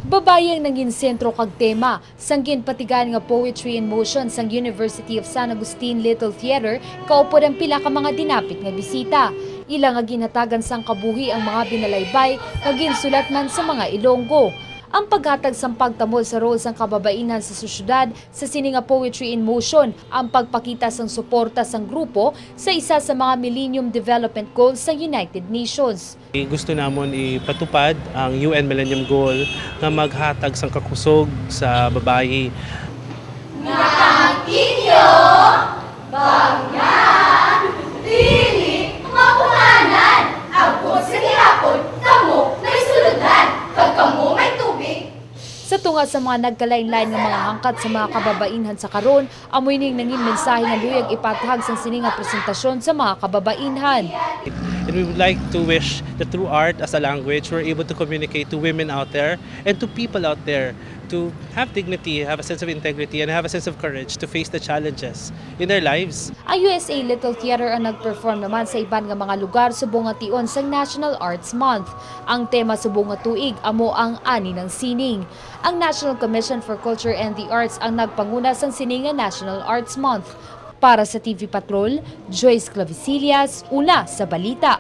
Babayang naging sentro kag tema, sanggin patigan nga Poetry in Motion sang University of San Agustin Little Theater, kaupod ang pila ka mga dinapit nga bisita. Ilang nga ginhatagan sang kabuhi ang mga binalaybay, kagin sulat man sa mga Ilonggo. Ang paghatag sang pagtamol sa role sang kababaihan sa sosyudad sa sininga Poetry in Motion, ang pagpakita sang suporta sang grupo sa isa sa mga Millennium Development Goals sa United Nations. Gusto namon ipatupad ang UN Millennium Goal na maghatag sang kakusog sa babayi. Nakakinyo, bangga, dili, mapunanan, agpon sa gihapon, kamo na isuludan, kag kamo may tubig. Sa tunga sa mga nagkalain-lain nga mga hangkat sa mga kababaihan sa karon, amoy ning nangin mensahe nga luyag ipatahag sang sininga presentasyon sa mga kababaihan. And we would like to wish that through art as a language, we're able to communicate to women out there and to people out there to have dignity, have a sense of integrity, and have a sense of courage to face the challenges in their lives. Ang USA Little Theater ang nag-perform naman sa iban nga mga lugar sa bungation sa National Arts Month. Ang tema sa bunga tuig amo ang ani ng sining. Ang National Commission for Culture and the Arts ang nagpanguna sang sining nga National Arts Month. Para sa TV Patrol, Joyce Clavicillas, una sa balita.